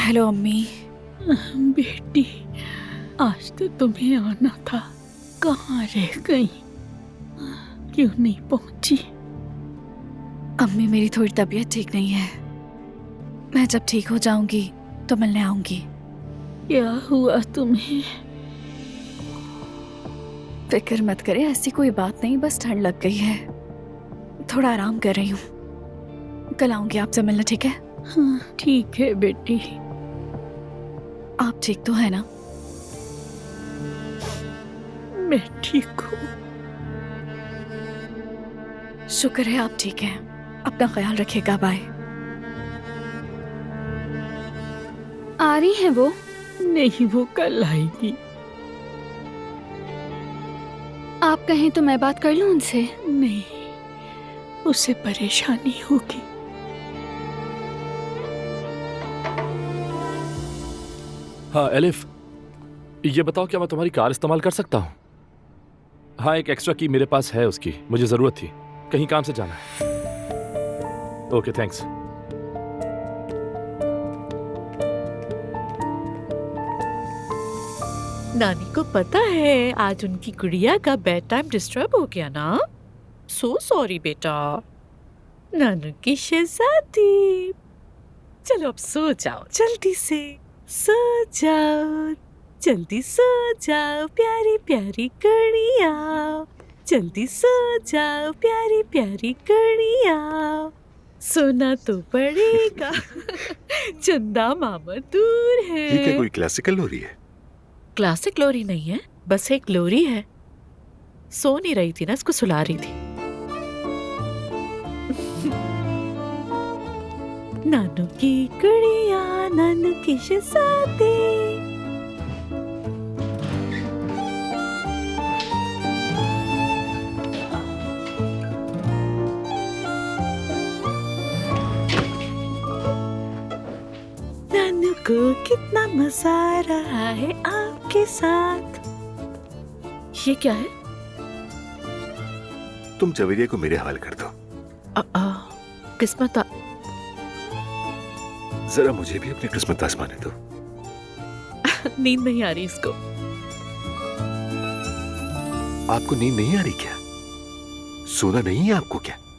Hello अम्मी। बेटी, आज तो तुम्हें आना था, कहाँ रह गई? क्यों नहीं पहुंची? अम्मी मेरी थोड़ी तबीयत ठीक नहीं है, मैं जब ठीक हो जाऊंगी तो मिलने आऊंगी। क्या हुआ तुम्हें? फिक्र मत करे, ऐसी कोई बात नहीं, बस ठंड लग गई है, थोड़ा आराम कर रही हूँ। कल आऊंगी आपसे मिलने, ठीक है? हाँ ठीक है बेटी। आप ठीक तो है ना? मैं ठीक हूँ। शुक्र है आप ठीक हैं। अपना ख्याल रखिएगा। बाय। आ रही हैं वो? नहीं, वो कल आएगी। आप कहें तो मैं बात कर लूं उनसे? नहीं, उसे परेशानी होगी। हाँ एलिफ, ये बताओ क्या मैं तुम्हारी कार इस्तेमाल कर सकता हूँ? हाँ, एक एक्स्ट्रा की मेरे पास है, उसकी मुझे जरूरत थी, कहीं काम से जाना है। Okay thanks. नानी को पता है आज उनकी गुड़िया का बेड टाइम डिस्टर्ब हो गया ना? सो सॉरी बेटा। नानू की शहजादी, चलो अब सो जाओ, जल्दी से सो जाओ, जल्दी सो जाओ प्यारी प्यारी गुड़िया, जल्दी सो जाओ प्यारी प्यारी गुड़िया, सोना तो पड़ेगा। चंदा मामा दूर है। ये क्या कोई क्लासिकल लोरी है? क्लासिक लोरी नहीं है, बस एक लोरी है। सो नहीं रही थी ना, इसको सुला रही थी। नानू की गुड़िया, नानू की शहजादी। नानू को कितना मजा आ रहा है आपके साथ। ये क्या है? तुम जवेरिया को मेरे हवाले कर दो। किस्मत। जरा मुझे भी अपनी किस्मत आजमाने दो। नींद नहीं आ रही इसको। आपको नींद नहीं आ रही क्या? सोना नहीं है आपको क्या?